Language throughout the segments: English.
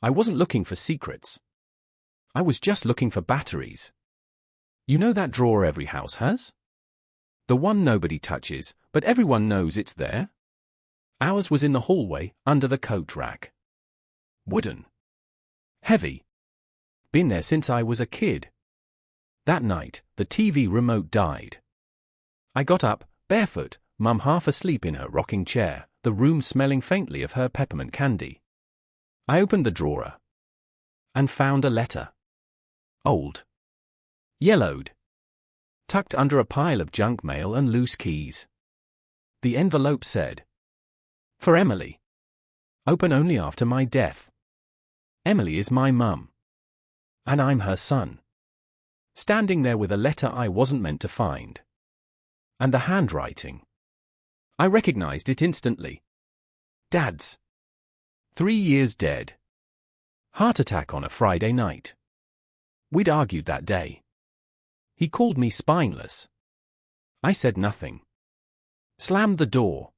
I wasn't looking for secrets. I was just looking for batteries. You know that drawer every house has? The one nobody touches, but everyone knows it's there? Ours was in the hallway, under the coat rack. Wooden. Heavy. Been there since I was a kid. That night, the TV remote died. I got up, barefoot, Mum half asleep in her rocking chair, the room smelling faintly of her peppermint candy. I opened the drawer and found a letter. Old. Yellowed. Tucked under a pile of junk mail and loose keys. The envelope said, "For Emily. Open only after my death. Emily is my mum. And I'm her son." Standing there with a letter I wasn't meant to find. And the handwriting. I recognized it instantly. Dad's. 3 years dead. Heart attack on a Friday night. We'd argued that day. He called me spineless. I said nothing. Slammed the door.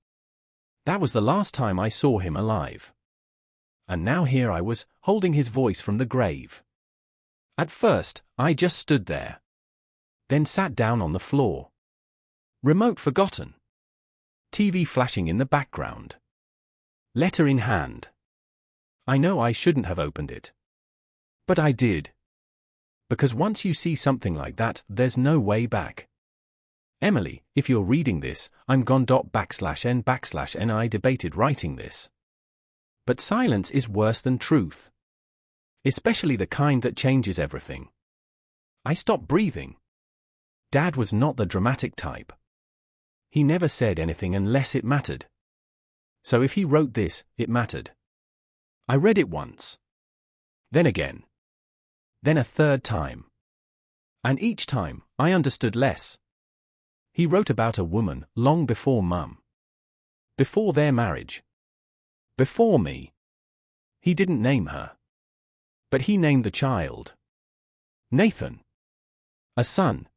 That was the last time I saw him alive. And now here I was, holding his voice from the grave. At first, I just stood there. Then sat down on the floor. Remote forgotten. TV flashing in the background. Letter in hand. I know I shouldn't have opened it. But I did. Because once you see something like that, there's no way back. Emily, if you're reading this, I'm gone.n/n/n I debated writing this. But silence is worse than truth. Especially the kind that changes everything. I stopped breathing. Dad was not the dramatic type. He never said anything unless it mattered. So if he wrote this, it mattered. I read it once. Then again. Then a third time. And each time, I understood less. He wrote about a woman long before Mum. Before their marriage. Before me. He didn't name her. But he named the child. Nathan. A son.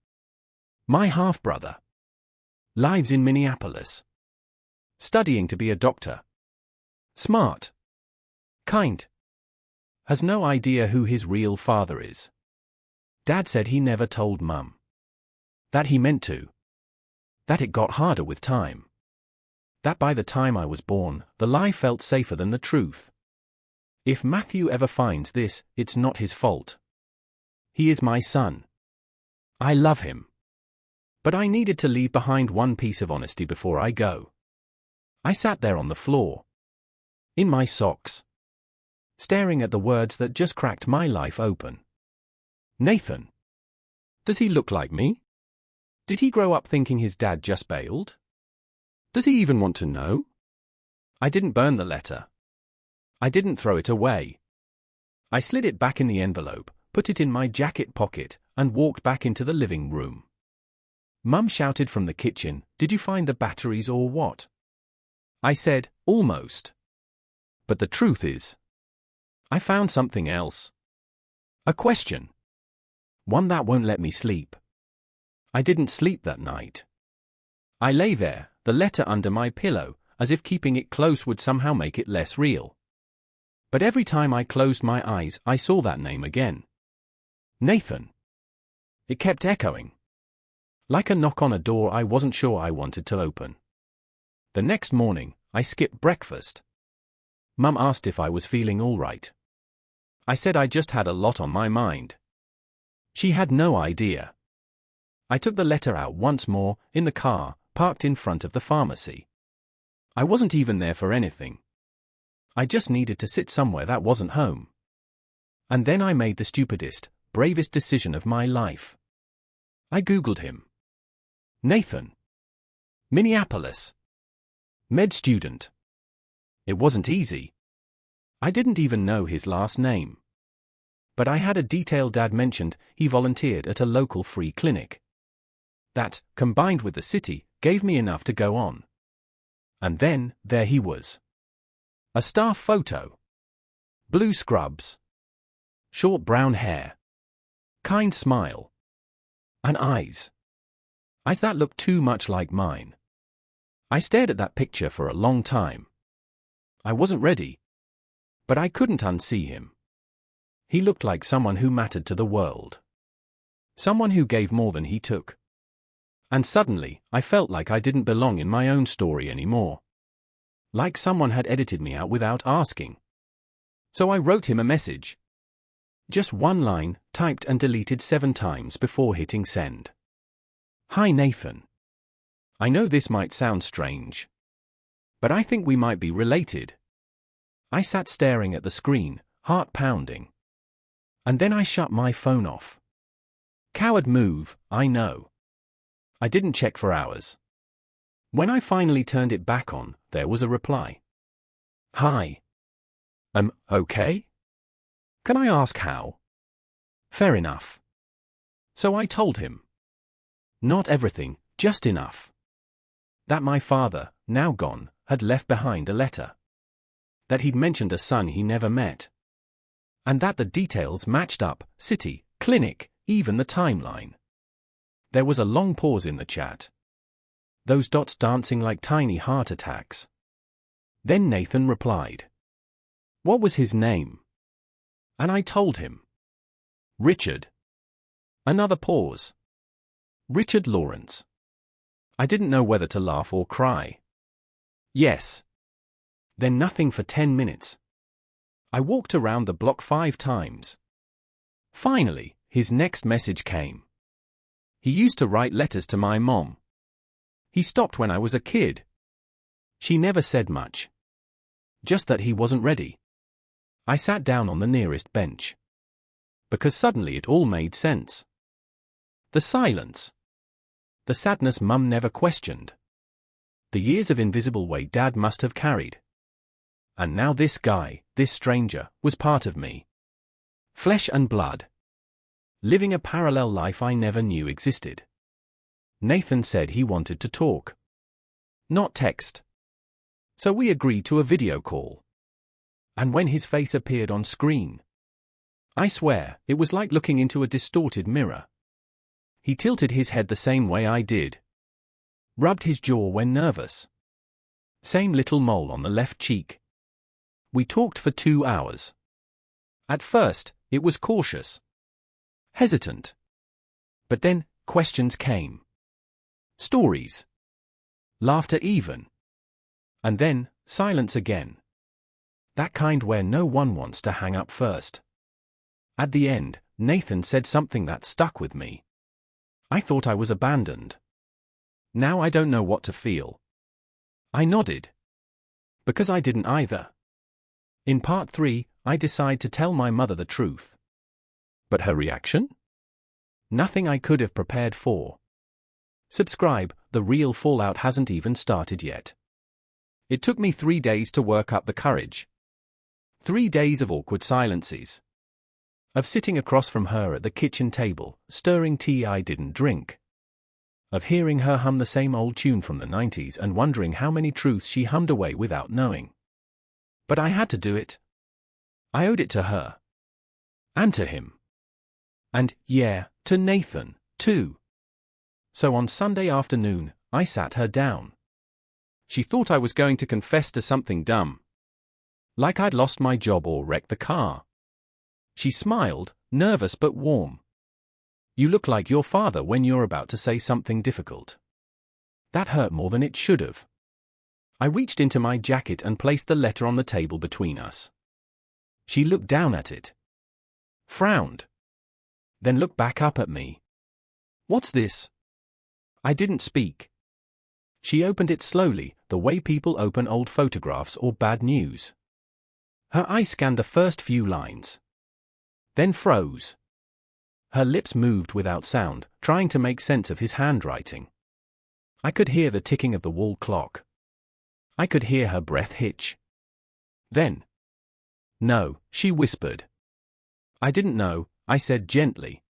My half-brother. Lives in Minneapolis. Studying to be a doctor. Smart. Kind. Has no idea who his real father is. Dad said he never told Mum. That he meant to. That it got harder with time. That by the time I was born, the lie felt safer than the truth. If Matthew ever finds this, it's not his fault. He is my son. I love him. But I needed to leave behind one piece of honesty before I go. I sat there on the floor. In my socks. Staring at the words that just cracked my life open. Nathan. Does he look like me? Did he grow up thinking his dad just bailed? Does he even want to know? I didn't burn the letter. I didn't throw it away. I slid it back in the envelope, put it in my jacket pocket, and walked back into the living room. Mum shouted from the kitchen, "Did you find the batteries or what?" I said, "Almost." But the truth is, I found something else. A question. One that won't let me sleep. I didn't sleep that night. I lay there, the letter under my pillow, as if keeping it close would somehow make it less real. But every time I closed my eyes, I saw that name again. Nathan. It kept echoing. Like a knock on a door I wasn't sure I wanted to open. The next morning, I skipped breakfast. Mum asked if I was feeling all right. I said I just had a lot on my mind. She had no idea. I took the letter out once more, in the car, parked in front of the pharmacy. I wasn't even there for anything. I just needed to sit somewhere that wasn't home. And then I made the stupidest, bravest decision of my life. I Googled him. Nathan. Minneapolis. Med student. It wasn't easy. I didn't even know his last name. But I had a detail Dad mentioned he volunteered at a local free clinic. That, combined with the city, gave me enough to go on. And then, there he was. A staff photo. Blue scrubs. Short brown hair. Kind smile. And eyes. Eyes that looked too much like mine. I stared at that picture for a long time. I wasn't ready. But I couldn't unsee him. He looked like someone who mattered to the world. Someone who gave more than he took. And suddenly, I felt like I didn't belong in my own story anymore. Like someone had edited me out without asking. So I wrote him a message. Just one line, typed and deleted 7 times before hitting send. Hi Nathan. I know this might sound strange, but I think we might be related. I sat staring at the screen, heart pounding. And then I shut my phone off. Coward move, I know. I didn't check for hours. When I finally turned it back on, there was a reply. Hi. Okay? Can I ask how? Fair enough. So I told him. Not everything, just enough. That my father, now gone, had left behind a letter. That he'd mentioned a son he never met. And that the details matched up, city, clinic, even the timeline. There was a long pause in the chat. Those dots dancing like tiny heart attacks. Then Nathan replied. What was his name? And I told him. Richard. Another pause. Richard Lawrence. I didn't know whether to laugh or cry. Yes. Then nothing for 10 minutes. I walked around the block 5 times. Finally, his next message came. He used to write letters to my mom. He stopped when I was a kid. She never said much. Just that he wasn't ready. I sat down on the nearest bench. Because suddenly it all made sense. The silence. The sadness Mum never questioned. The years of invisible weight Dad must have carried. And now this guy, this stranger, was part of me. Flesh and blood. Living a parallel life I never knew existed. Nathan said he wanted to talk. Not text. So we agreed to a video call. And when his face appeared on screen, I swear, it was like looking into a distorted mirror. He tilted his head the same way I did. Rubbed his jaw when nervous. Same little mole on the left cheek. We talked for 2 hours. At first, it was cautious. Hesitant. But then, questions came. Stories. Laughter even. And then, silence again. That kind where no one wants to hang up first. At the end, Nathan said something that stuck with me. I thought I was abandoned. Now I don't know what to feel. I nodded. Because I didn't either. In part 3, I decide to tell my mother the truth. But her reaction? Nothing I could have prepared for. Subscribe, the real fallout hasn't even started yet. It took me 3 days to work up the courage. 3 days of awkward silences. Of sitting across from her at the kitchen table, stirring tea I didn't drink. Of hearing her hum the same old tune from the 90s and wondering how many truths she hummed away without knowing. But I had to do it. I owed it to her. And to him. And, yeah, to Nathan, too. So on Sunday afternoon, I sat her down. She thought I was going to confess to something dumb. Like I'd lost my job or wrecked the car. She smiled, nervous but warm. You look like your father when you're about to say something difficult. That hurt more than it should have. I reached into my jacket and placed the letter on the table between us. She looked down at it. Frowned. Then looked back up at me. What's this? I didn't speak. She opened it slowly, the way people open old photographs or bad news. Her eye scanned the first few lines. Then froze. Her lips moved without sound, trying to make sense of his handwriting. I could hear the ticking of the wall clock. I could hear her breath hitch. Then. No, she whispered. I didn't know, I said gently.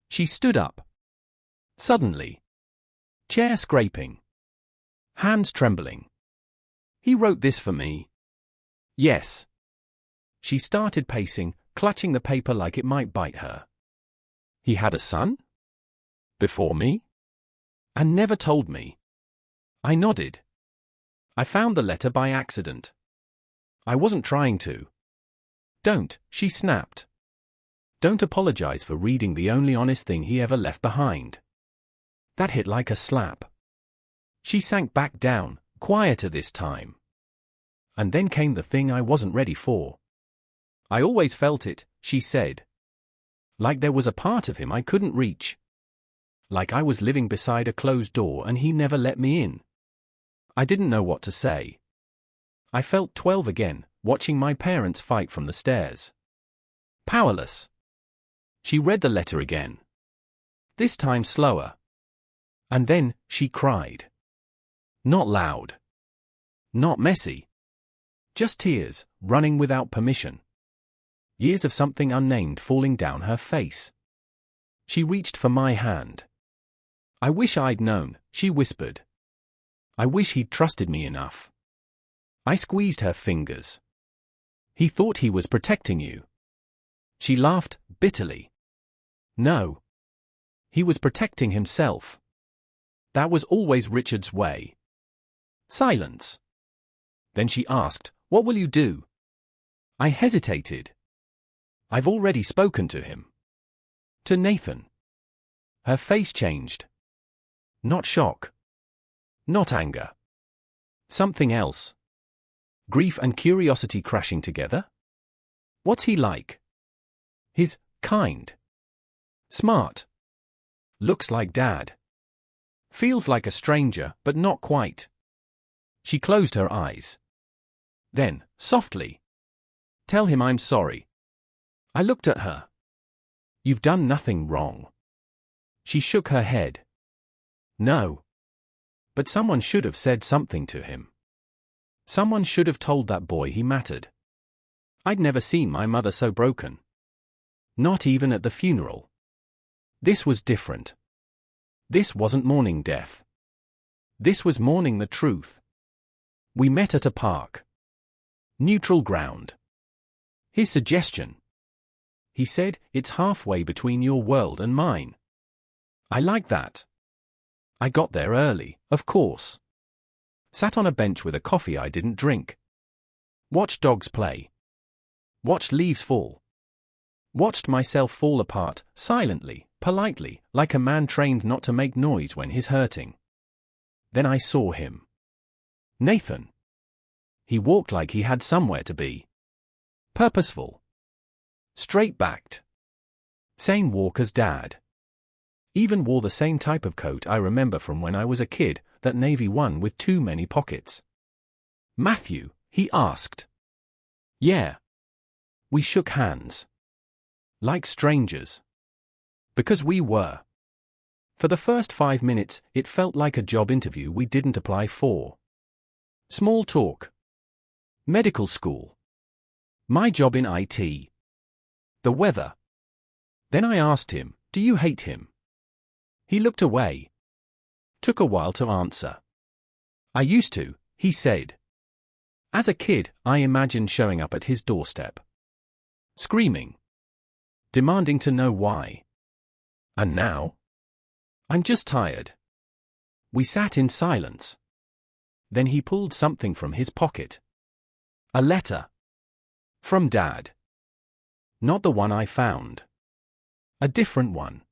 She stood up. Suddenly. Chair scraping. Hands trembling. He wrote this for me. Yes. She started pacing, clutching the paper like it might bite her. He had a son? Before me? And never told me. I nodded. I found the letter by accident. I wasn't trying to. Don't, she snapped. Don't apologize for reading the only honest thing he ever left behind. That hit like a slap. She sank back down, quieter this time. And then came the thing I wasn't ready for. I always felt it, she said. Like there was a part of him I couldn't reach. Like I was living beside a closed door and he never let me in. I didn't know what to say. I felt 12 again, watching my parents fight from the stairs. Powerless. She read the letter again. This time slower. And then, she cried. Not loud. Not messy. Just tears, running without permission. Years of something unnamed falling down her face. She reached for my hand. I wish I'd known, she whispered. I wish he'd trusted me enough. I squeezed her fingers. He thought he was protecting you. She laughed, bitterly. No. He was protecting himself. That was always Richard's way. Silence. Then she asked, "What will you do?" I hesitated. I've already spoken to him. To Nathan. Her face changed. Not shock. Not anger. Something else. Grief and curiosity crashing together? What's he like? He's kind. Smart. Looks like Dad. Feels like a stranger, but not quite. She closed her eyes. Then, softly. Tell him I'm sorry. I looked at her. You've done nothing wrong. She shook her head. No. But someone should have said something to him. Someone should have told that boy he mattered. I'd never seen my mother so broken. Not even at the funeral. This was different. This wasn't mourning death. This was mourning the truth. We met at a park. Neutral ground. His suggestion. He said, "It's halfway between your world and mine." I like that. I got there early, of course. Sat on a bench with a coffee I didn't drink. Watched dogs play. Watched leaves fall. Watched myself fall apart, silently, politely, like a man trained not to make noise when he's hurting. Then I saw him. Nathan. He walked like he had somewhere to be. Purposeful. Straight-backed. Same walk as Dad. Even wore the same type of coat I remember from when I was a kid, that navy one with too many pockets. Matthew, he asked. Yeah. We shook hands. Like strangers. Because we were. For the first 5 minutes, it felt like a job interview we didn't apply for. Small talk. Medical school. My job in IT. The weather. Then I asked him, "Do you hate him?" He looked away. Took a while to answer. "I used to," he said. As a kid, I imagined showing up at his doorstep. Screaming. Demanding to know why. And now? I'm just tired. We sat in silence. Then he pulled something from his pocket. A letter. From Dad. Not the one I found. A different one.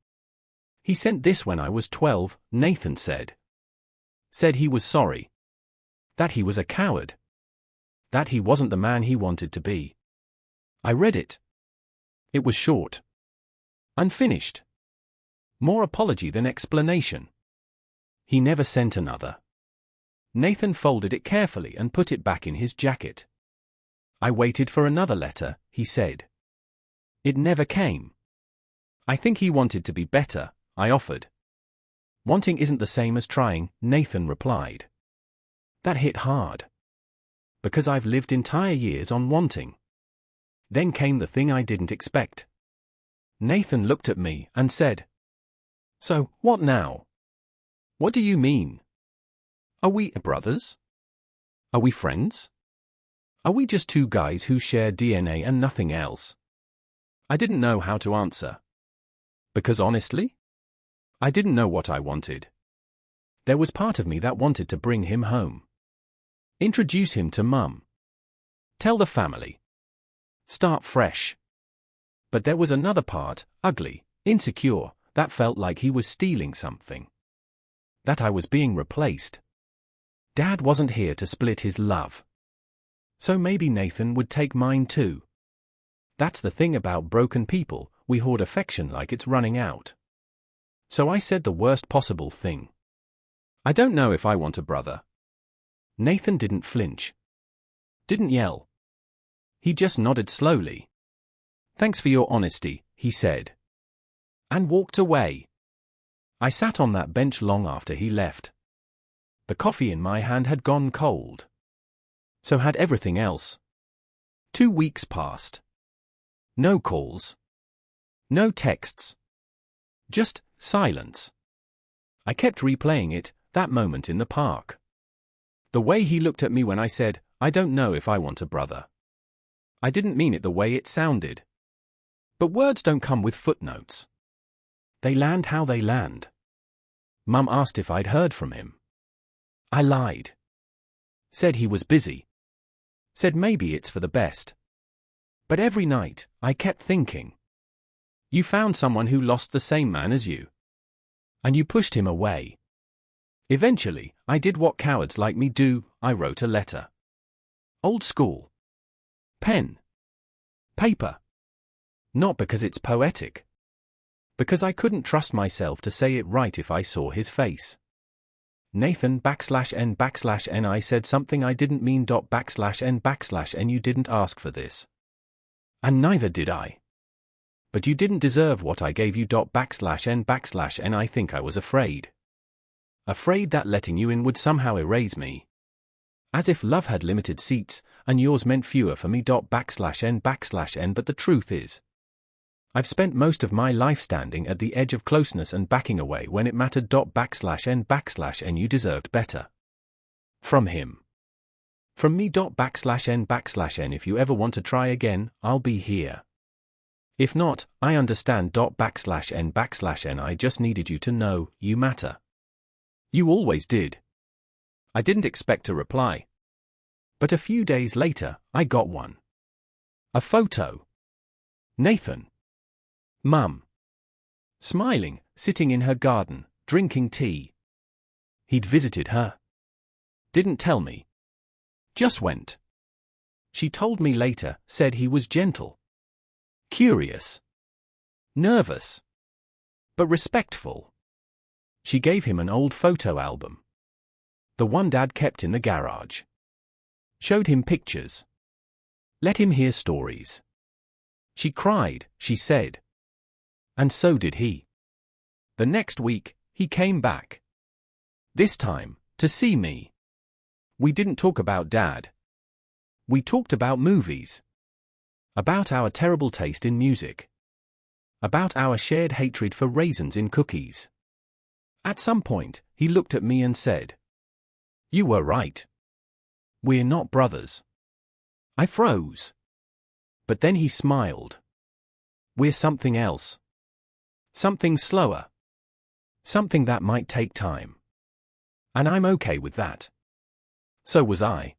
He sent this when I was 12, Nathan said. Said he was sorry. That he was a coward. That he wasn't the man he wanted to be. I read it. It was short. Unfinished. More apology than explanation. He never sent another. Nathan folded it carefully and put it back in his jacket. I waited for another letter, he said. It never came. I think he wanted to be better, I offered. Wanting isn't the same as trying, Nathan replied. That hit hard. Because I've lived entire years on wanting. Then came the thing I didn't expect. Nathan looked at me and said, "So, what now? What do you mean? Are we brothers? Are we friends? Are we just two guys who share DNA and nothing else?" I didn't know how to answer. Because honestly, I didn't know what I wanted. There was part of me that wanted to bring him home. Introduce him to Mum. Tell the family. Start fresh. But there was another part, ugly, insecure, that felt like he was stealing something. That I was being replaced. Dad wasn't here to split his love. So maybe Nathan would take mine too. That's the thing about broken people, we hoard affection like it's running out. So I said the worst possible thing. I don't know if I want a brother. Nathan didn't flinch. Didn't yell. He just nodded slowly. Thanks for your honesty, he said. And walked away. I sat on that bench long after he left. The coffee in my hand had gone cold. So had everything else. 2 weeks passed. No calls. No texts. Just silence. I kept replaying it, that moment in the park. The way he looked at me when I said, I don't know if I want a brother. I didn't mean it the way it sounded. But words don't come with footnotes. They land how they land. Mum asked if I'd heard from him. I lied. Said he was busy. Said maybe it's for the best. But every night, I kept thinking. You found someone who lost the same man as you. And you pushed him away. Eventually, I did what cowards like me do, I wrote a letter. Old school. Pen. Paper. Not because it's poetic. Because I couldn't trust myself to say it right if I saw his face. Nathan_N_N I said something I didn't mean. _N_N you didn't ask for this. And neither did I. But you didn't deserve what I gave you. _N_N I think I was afraid. Afraid that letting you in would somehow erase me. As if love had limited seats, and yours meant fewer for me. _N_N but the truth is, I've spent most of my life standing at the edge of closeness and backing away when it mattered. _N_N you deserved better. From him. From me. _N_N if you ever want to try again, I'll be here. If not, I understand. _N_N I just needed you to know, you matter. You always did. I didn't expect a reply. But a few days later, I got one. A photo. Nathan. Mum. Smiling, sitting in her garden, drinking tea. He'd visited her. Didn't tell me. Just went. She told me later, said he was gentle. Curious. Nervous. But respectful. She gave him an old photo album. The one Dad kept in the garage. Showed him pictures. Let him hear stories. She cried, she said. And so did he. The next week, he came back. This time, to see me. We didn't talk about Dad. We talked about movies. About our terrible taste in music. About our shared hatred for raisins in cookies. At some point, he looked at me and said, "You were right. We're not brothers." I froze. But then he smiled. "We're something else. Something slower. Something that might take time. And I'm okay with that." So was I.